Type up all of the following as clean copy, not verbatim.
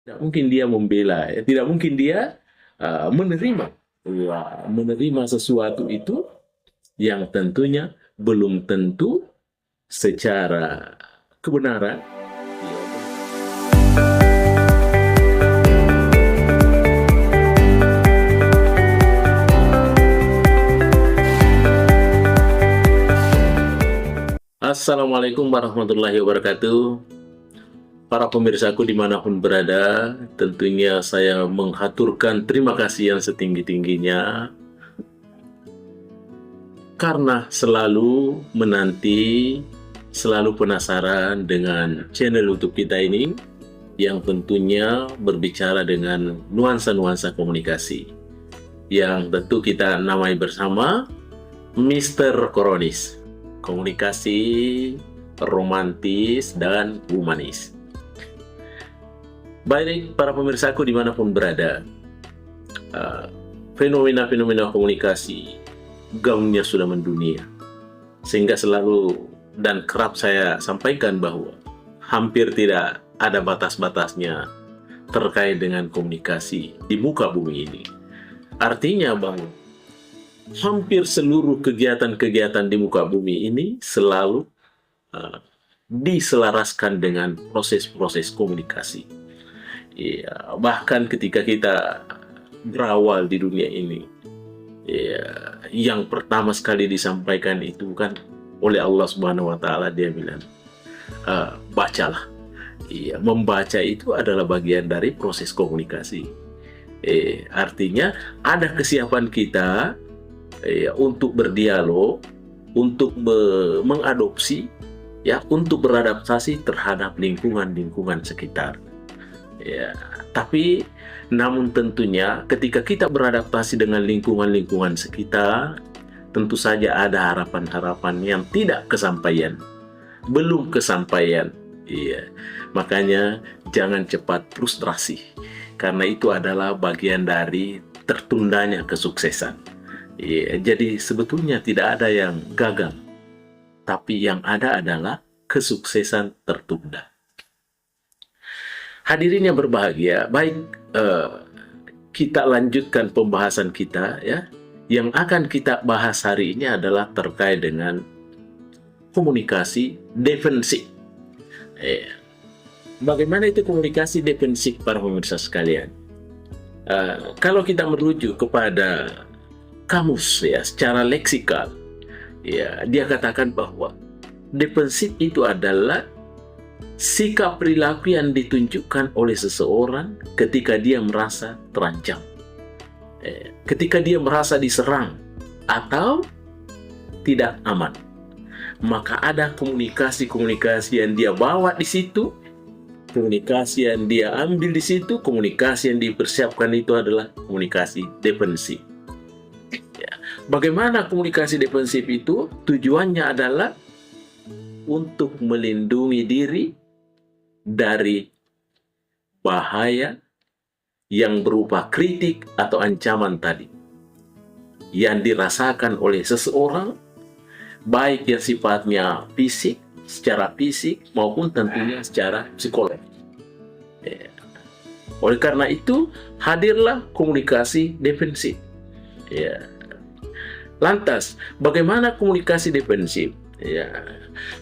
Tidak mungkin dia membela, ya. Tidak mungkin dia menerima, ya, menerima sesuatu itu yang tentunya belum tentu secara kebenaran. Assalamualaikum warahmatullahi wabarakatuh. Para pemirsaku dimanapun berada, tentunya saya menghaturkan terima kasih yang setinggi-tingginya karena selalu menanti, selalu penasaran dengan channel YouTube kita ini yang tentunya berbicara dengan nuansa-nuansa komunikasi yang tentu kita namai bersama Mister Koronis, komunikasi romantis dan humanis. Baik para pemirsaku dimanapun berada, fenomena-fenomena komunikasi gaungnya sudah mendunia, sehingga selalu dan kerap saya sampaikan bahwa hampir tidak ada batas-batasnya terkait dengan komunikasi di muka bumi ini. Artinya bahwa hampir seluruh kegiatan-kegiatan di muka bumi ini selalu diselaraskan dengan proses-proses komunikasi. Ya, bahkan ketika kita berawal di dunia ini, ya, yang pertama sekali disampaikan itu kan oleh Allah Subhanahu wa Ta'ala, dia bilang, bacalah. Ya, membaca itu adalah bagian dari proses komunikasi. Artinya ada kesiapan kita untuk berdialog, untuk mengadopsi, ya, untuk beradaptasi terhadap lingkungan-lingkungan sekitar. Ya, tapi namun tentunya ketika kita beradaptasi dengan lingkungan-lingkungan sekitar, tentu saja ada harapan-harapan yang tidak kesampaian, belum kesampaian. Iya, makanya jangan cepat frustrasi, karena itu adalah bagian dari tertundanya kesuksesan. Iya, jadi sebetulnya tidak ada yang gagal, tapi yang ada adalah kesuksesan tertunda. Hadirin yang berbahagia, baik, kita lanjutkan pembahasan kita, ya. Yang akan kita bahas hari ini adalah terkait dengan komunikasi defensif. Bagaimana itu komunikasi defensif para pemirsa sekalian? Kalau kita merujuk kepada kamus, ya, secara leksikal, ya, dia katakan bahwa defensif itu adalah sikap perilaku yang ditunjukkan oleh seseorang ketika dia merasa terancam, ketika dia merasa diserang atau tidak aman. Maka ada komunikasi-komunikasi yang dia bawa di situ, komunikasi yang dia ambil di situ, komunikasi yang dipersiapkan itu adalah komunikasi defensif. Ya. Bagaimana komunikasi defensif itu? Tujuannya adalah untuk melindungi diri dari bahaya yang berupa kritik atau ancaman tadi yang dirasakan oleh seseorang, baik yang sifatnya fisik, secara fisik maupun tentunya secara psikologis. Oleh karena itu hadirlah komunikasi defensif. Ya. Lantas bagaimana komunikasi defensif? Ya,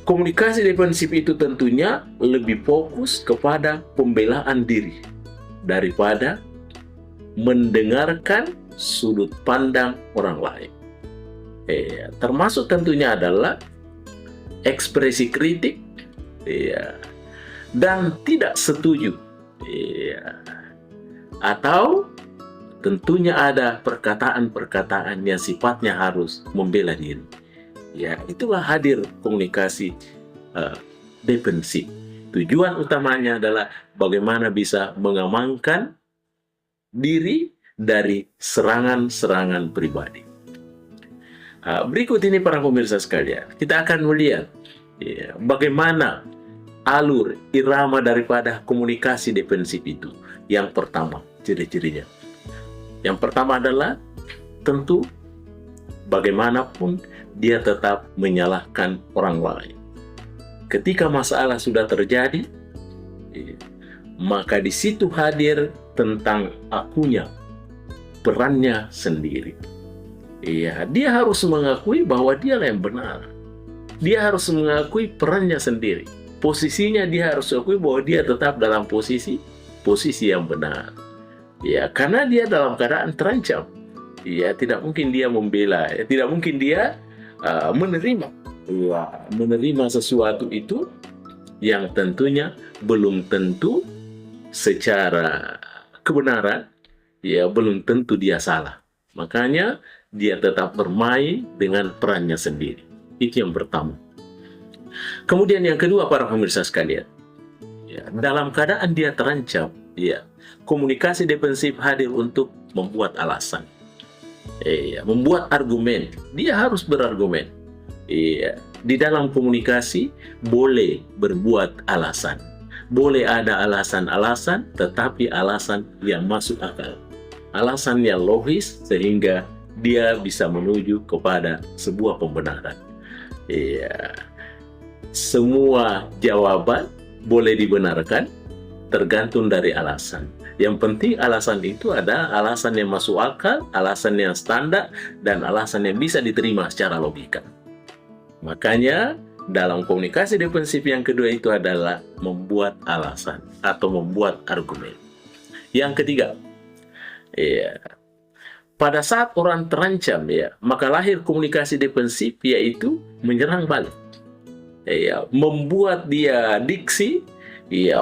komunikasi defensif itu tentunya lebih fokus kepada pembelaan diri daripada mendengarkan sudut pandang orang lain. Termasuk tentunya adalah ekspresi kritik, ya, dan tidak setuju, ya, atau tentunya ada perkataan-perkataan yang sifatnya harus membela diri. Ya, itulah hadir komunikasi defensif. Tujuan utamanya adalah bagaimana bisa mengamankan diri dari serangan-serangan pribadi. Berikut ini para pemirsa sekalian, kita akan melihat, ya, bagaimana alur irama daripada komunikasi defensif itu. Yang pertama, ciri-cirinya. Yang pertama adalah tentu bagaimanapun dia tetap menyalahkan orang lain. Ketika masalah sudah terjadi, maka di situ hadir tentang akunya, perannya sendiri. Iya, dia harus mengakui bahwa dialah yang benar. Dia harus mengakui perannya sendiri. Posisinya dia harus akui bahwa dia tetap dalam posisi yang benar. Ya, karena dia dalam keadaan terancam. Ya, tidak mungkin dia membela, ya, tidak mungkin dia menerima sesuatu itu yang tentunya belum tentu secara kebenaran, ya belum tentu dia salah. Makanya dia tetap bermain dengan perannya sendiri. Itu yang pertama. Kemudian yang kedua, para pemirsa sekalian, ya, dalam keadaan dia terancam, ya, komunikasi defensif hadir untuk membuat alasan, membuat argumen. Dia harus berargumen. Di dalam komunikasi boleh berbuat alasan, boleh ada alasan-alasan, tetapi alasan yang masuk akal, alasan yang logis sehingga dia bisa menuju kepada sebuah pembenaran. Semua jawaban boleh dibenarkan tergantung dari alasan. Yang penting alasan itu ada alasan yang masuk akal, alasan yang standar, dan alasan yang bisa diterima secara logika. Makanya dalam komunikasi defensif yang kedua itu adalah membuat alasan atau membuat argumen. Yang ketiga, pada saat orang terancam, maka lahir komunikasi defensif, yaitu menyerang balik. Membuat dia diksi,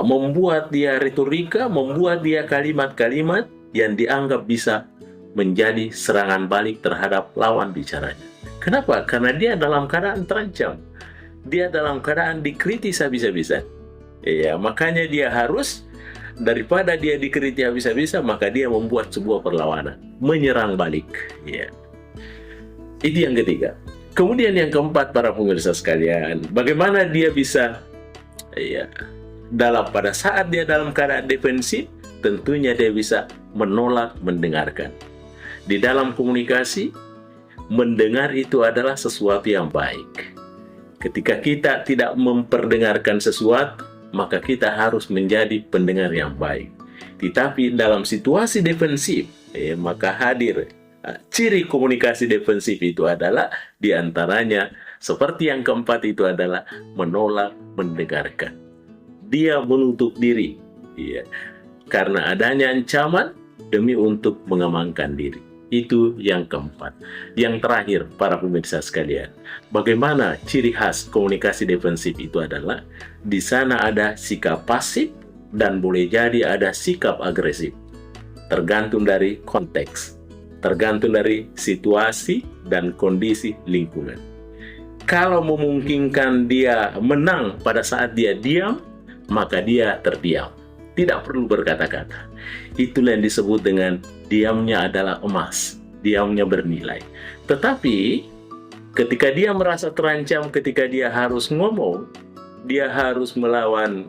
membuat dia retorika, membuat dia kalimat-kalimat yang dianggap bisa menjadi serangan balik terhadap lawan bicaranya. Kenapa? Karena dia dalam keadaan terancam. Dia dalam keadaan dikritik habis-habisan. Makanya dia harus, daripada dia dikritik habis-habisan, maka dia membuat sebuah perlawanan, menyerang balik. Itu yang ketiga. Kemudian yang keempat, para pemirsa sekalian, bagaimana dia bisa, pada saat dia dalam keadaan defensif, tentunya dia bisa menolak mendengarkan. Di dalam komunikasi, mendengar itu adalah sesuatu yang baik. Ketika kita tidak memperdengarkan sesuatu, maka kita harus menjadi pendengar yang baik. Tetapi dalam situasi defensif, maka hadir ciri komunikasi defensif itu adalah diantaranya seperti yang keempat itu adalah menolak mendengarkan. Dia menutup diri, karena adanya ancaman demi untuk mengamankan diri. Itu yang keempat. Yang terakhir, para pemirsa sekalian, bagaimana ciri khas komunikasi defensif itu adalah di sana ada sikap pasif dan boleh jadi ada sikap agresif. Tergantung dari konteks, tergantung dari situasi dan kondisi lingkungan. Kalau memungkinkan dia menang pada saat dia diam, maka dia terdiam. Tidak perlu berkata-kata. Itulah yang disebut dengan diamnya adalah emas, diamnya bernilai. Tetapi ketika dia merasa terancam, ketika dia harus ngomong, dia harus melawan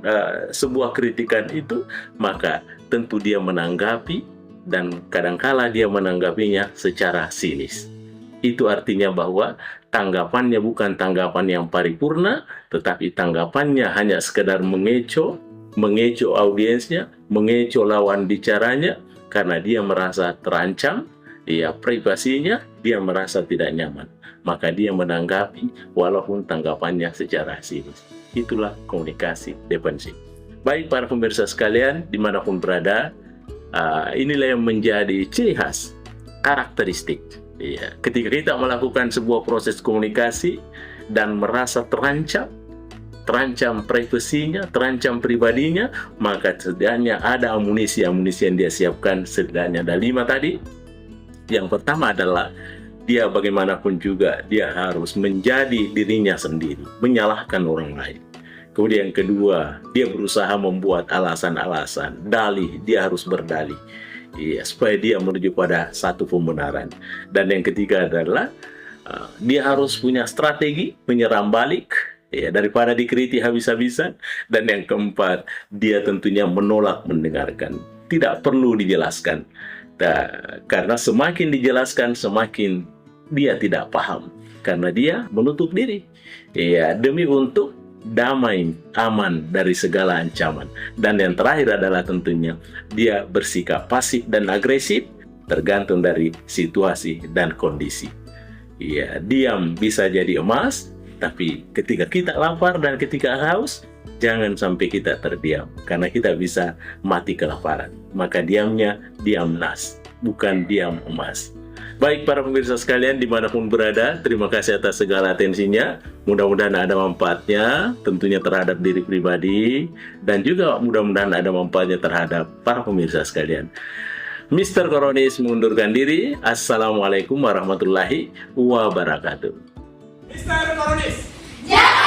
sebuah kritikan itu, maka tentu dia menanggapi, dan kadangkala dia menanggapinya secara sinis. Itu artinya bahwa tanggapannya bukan tanggapan yang paripurna, tetapi tanggapannya hanya sekedar mengecoh audiensnya, mengecoh lawan bicaranya, karena dia merasa terancam, privasinya, dia merasa tidak nyaman. Maka dia menanggapi walaupun tanggapannya secara sinis. Itulah komunikasi defensif. Baik para pemirsa sekalian, dimanapun berada, inilah yang menjadi ciri khas, karakteristik. Ketika kita melakukan sebuah proses komunikasi dan merasa terancam privasinya, terancam pribadinya, maka setidaknya ada amunisi yang dia siapkan. Setidaknya ada 5 tadi. Yang pertama adalah dia bagaimanapun juga dia harus menjadi dirinya sendiri, menyalahkan orang lain. Kemudian yang kedua, dia berusaha membuat alasan-alasan, dalih, dia harus berdalih, supaya dia menuju pada satu pembenaran. Dan yang ketiga adalah dia harus punya strategi menyerang balik, daripada dikritik habis-habisan. Dan yang keempat, dia tentunya menolak mendengarkan. Tidak perlu dijelaskan, karena semakin dijelaskan semakin dia tidak paham, karena dia menutup diri, demi untuk damai, aman dari segala ancaman. Dan yang terakhir adalah tentunya dia bersikap pasif dan agresif tergantung dari situasi dan kondisi. Ya, diam bisa jadi emas, tapi ketika kita lapar dan ketika haus, jangan sampai kita terdiam, karena kita bisa mati kelaparan. Maka diamnya diam nas, bukan diam emas. Baik para pemirsa sekalian dimanapun berada, terima kasih atas segala atensinya. Mudah-mudahan ada manfaatnya, tentunya terhadap diri pribadi, dan juga mudah-mudahan ada manfaatnya terhadap para pemirsa sekalian. Mr. Koronis mengundurkan diri. Assalamualaikum warahmatullahi wabarakatuh. Mr. Koronis. Jangan